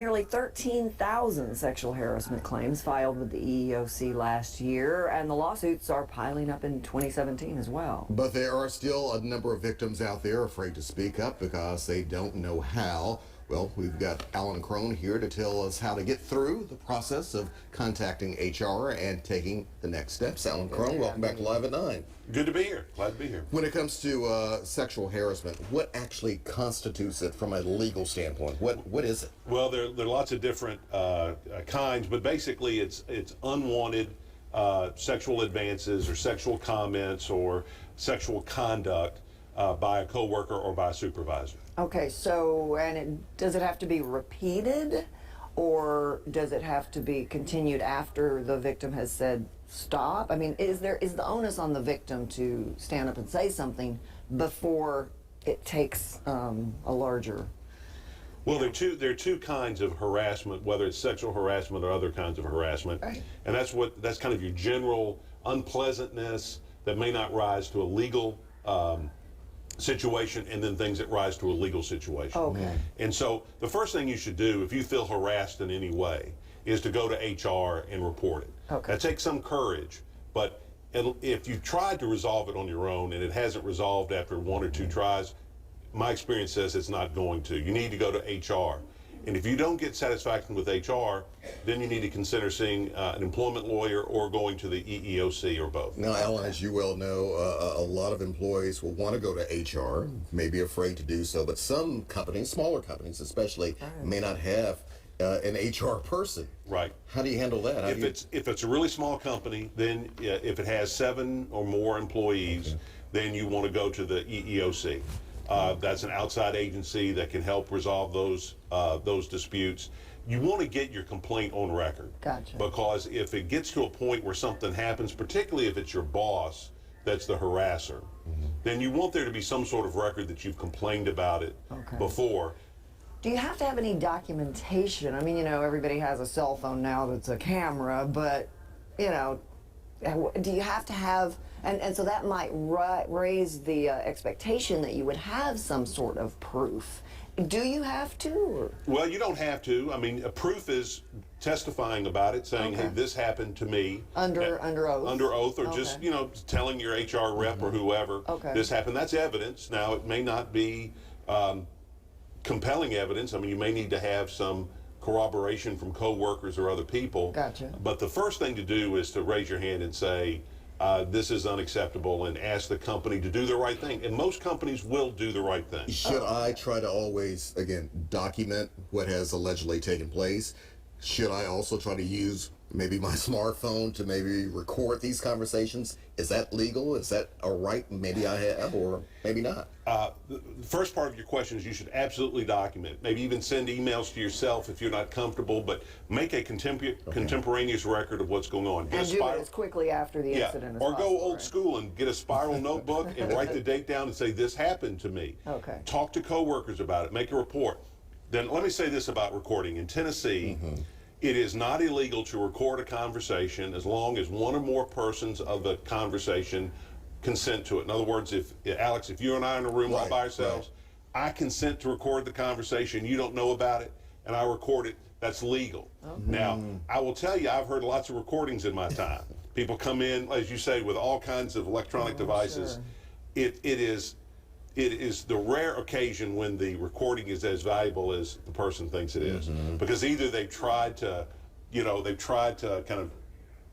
Nearly 13,000 sexual harassment claims filed with the EEOC last year, and the lawsuits are piling up in 2017 as well. But there are still a number of victims out there afraid to speak up because they don't know how. Well, we've got Alan Crone here to tell us how to get through the process of contacting HR and taking the next steps. Alan Crone, welcome back to Live at 9. Good to be here. Glad to be here. When it comes to sexual harassment, what actually constitutes it from a legal standpoint? What is it? Well, there are lots of different kinds, but basically it's unwanted sexual advances or sexual comments or sexual conduct by a coworker or by a supervisor. Okay, so, does it have to be repeated, or does it have to be continued after the victim has said stop? I mean, is the onus on the victim to stand up and say something before it takes a larger? Well, there are two kinds of harassment, whether it's sexual harassment or other kinds of harassment, right. And that's kind of your general unpleasantness that may not rise to a legal situation, and then things that rise to a legal situation. Okay. And so the first thing you should do if you feel harassed in any way is to go to HR and report it. Okay. That takes some courage, but if you tried to resolve it on your own and it hasn't resolved after one or two tries, my experience says it's not going to. You need to go to HR. And if you don't get satisfaction with HR, then you need to consider seeing an employment lawyer or going to the EEOC or both. Now, Alan, as you well know, a lot of employees will want to go to HR, may be afraid to do so, but some companies, smaller companies especially, may not have an HR person. Right. How do you handle that? If it's a really small company, then if it has 7 or more employees, then you want to go to the EEOC. That's an outside agency that can help resolve those disputes. You want to get your complaint on record. Gotcha. Because if it gets to a point where something happens, particularly if it's your boss that's the harasser, then you want there to be some sort of record that you've complained about it before. Do you have to have any documentation? I mean, you know, everybody has a cell phone now that's a camera, but, you know, do you have to have, and so that might raise the expectation that you would have some sort of proof. Do you have to? Or? Well, you don't have to. I mean, a proof is testifying about it, saying, hey, this happened to me. Under oath? Under oath, or just, you know, telling your HR rep or whoever this happened. That's evidence. Now, it may not be compelling evidence. I mean, you may need to have some corroboration from coworkers or other people. Gotcha. But the first thing to do is to raise your hand and say, this is unacceptable, and ask the company to do the right thing. And most companies will do the right thing. Should I try to always, again, document what has allegedly taken place? Should I also try to use maybe my smartphone to maybe record these conversations? Is that legal? Is that a right maybe I have, or maybe not? The first part of your question is you should absolutely document. Maybe even send emails to yourself if you're not comfortable, but make a contemporaneous record of what's going on. And do it as quickly after the incident as or possible. go old school and get a spiral notebook and write the date down and say, this happened to me. Okay. Talk to coworkers about it. Make a report. Then let me say this about recording. In Tennessee, it is not illegal to record a conversation as long as one or more persons of the conversation consent to it. In other words, Alex, if you and I are in a room all by ourselves, I consent to record the conversation, you don't know about it, and I record it, that's legal. Now, I will tell you, I've heard lots of recordings in my time. People come in, as you say, with all kinds of electronic devices. Sure. It is the rare occasion when the recording is as valuable as the person thinks it is. Because either they've tried to, kind of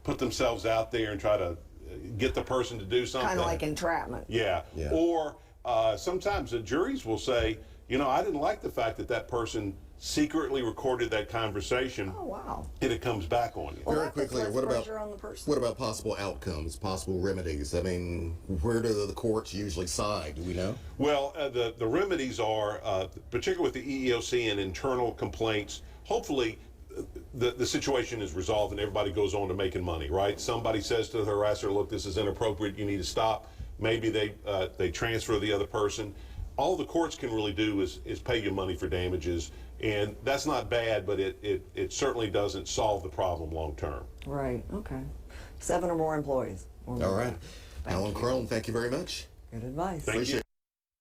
put themselves out there and try to get the person to do something. Kind of like entrapment. Yeah. Or sometimes the juries will say, you know, I didn't like the fact that that person secretly recorded that conversation. Oh, wow. And it comes back on you. Well, very quickly, what about possible outcomes, possible remedies? I mean, where do the courts usually side? Do we know? Well, the remedies are, particularly with the EEOC and internal complaints, hopefully the situation is resolved and everybody goes on to making money, right? Somebody says to the harasser, look, this is inappropriate, you need to stop. Maybe they transfer the other person. All the courts can really do is pay you money for damages, and that's not bad, but it certainly doesn't solve the problem long term. Right, okay. 7 or more employees. All right. Alan Crone, thank you very much. Good advice. Thank you.